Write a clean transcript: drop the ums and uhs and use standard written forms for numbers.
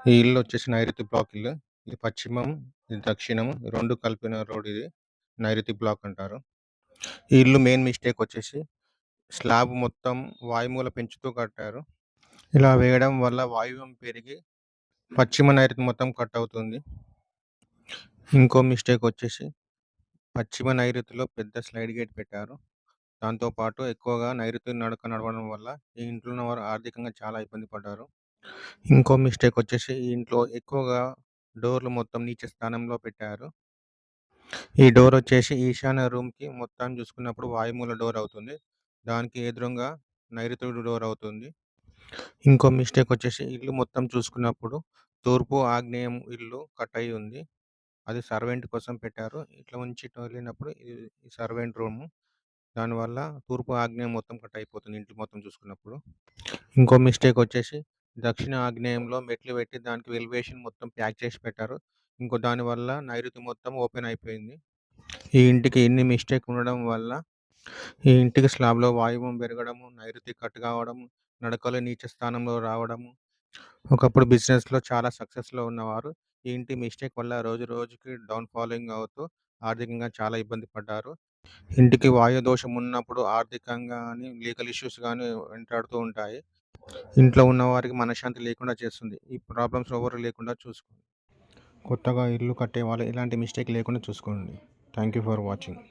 ఈ ఇల్లు వచ్చేసి నైరుతి బ్లాక్ ఇల్లు. ఇది పశ్చిమం, ఇది దక్షిణం 2 కలిపిన రోడ్ ఇది. నైరుతి బ్లాక్ అంటారు. ఈ ఇల్లు మెయిన్ మిస్టేక్ వచ్చేసి స్లాబ్ మొత్తం వాయుమూల పెంచుతూ కట్టారు. ఇలా వేయడం వల్ల వాయువ్యం పెరిగి పశ్చిమ నైరుతి మొత్తం కట్ అవుతుంది. ఇంకో మిస్టేక్ వచ్చేసి పశ్చిమ నైరుతిలో పెద్ద స్లైడ్ గేట్ పెట్టారు. దాంతో పాటు ఎక్కువగా నైరుతి నడక నడవడం వల్ల ఈ ఇంట్లో ఉన్నవారు ఆర్థికంగా చాలా ఇబ్బంది పడ్డారు. ఇంకో మిస్టేక్ వచ్చేసి ఈ ఇంట్లో ఎక్కువగా డోర్లు మొత్తం నీచ స్థానంలో పెట్టారు. ఈ డోర్ వచ్చేసి ఈశాన్య రూమ్‌కి మొత్తం చూసుకున్నప్పుడు వాయుమూల డోర్ అవుతుంది. దానికి ఎదురుంగా నైరుతి డోర్ అవుతుంది. ఇంకో మిస్టేక్ వచ్చేసి ఇల్లు మొత్తం చూసుకున్నప్పుడు తూర్పు, ఆగ్నేయం ఇల్లు కట్ అయ్యి ఉంది. అది సర్వెంట్ కోసం పెట్టారు. ఇట్లా నుంచి వెళ్ళినప్పుడు ఈ సర్వెంట్ రూము. దానివల్ల తూర్పు, ఆగ్నేయం మొత్తం కట్ అయిపోతుంది ఇంట్లో మొత్తం చూసుకున్నప్పుడు. ఇంకో మిస్టేక్ వచ్చేసి దక్షిణ ఆగ్నేయంలో మెట్లు పెట్టి దానికి ఎలివేషన్ మొత్తం ప్యాక్ చేసి పెట్టారు. దానివల్ల నైరుతి మొత్తం ఓపెన్ అయిపోయింది. ఈ ఇంటికి ఇన్ని మిస్టేక్ ఉండడం వల్ల ఈ ఇంటికి స్లాబ్‌లో వాయువ్యం పెరగడము, నైరుతి కట్ కావడము, నడకలు నీచ స్థానంలో రావడము. ఒకప్పుడు బిజినెస్‌లో చాలా సక్సెస్‌లో ఉన్నవారు ఈ ఇంటి మిస్టేక్ వల్ల రోజు రోజుకి డౌన్ ఫాలోయింగ్ అవుతూ ఆర్థికంగా చాలా ఇబ్బంది పడ్డారు. ఇంటికి వాయు దోషం ఉన్నప్పుడు ఆర్థికంగా గాని, లీగల్ ఇష్యూస్ గాని వెంటాడుతూ ఉంటాయి. ఇంట్లో ఉన్నవారికి మనశ్శాంతి లేకుండా చేస్తుంది. ఈ ప్రాబ్లమ్స్ ఎవరు లేకుండా చూసుకోండి. కొత్తగా ఇల్లు కట్టేవాళ్ళు ఇలాంటి మిస్టేక్ లేకుండా చూసుకోండి. Thank you for watching.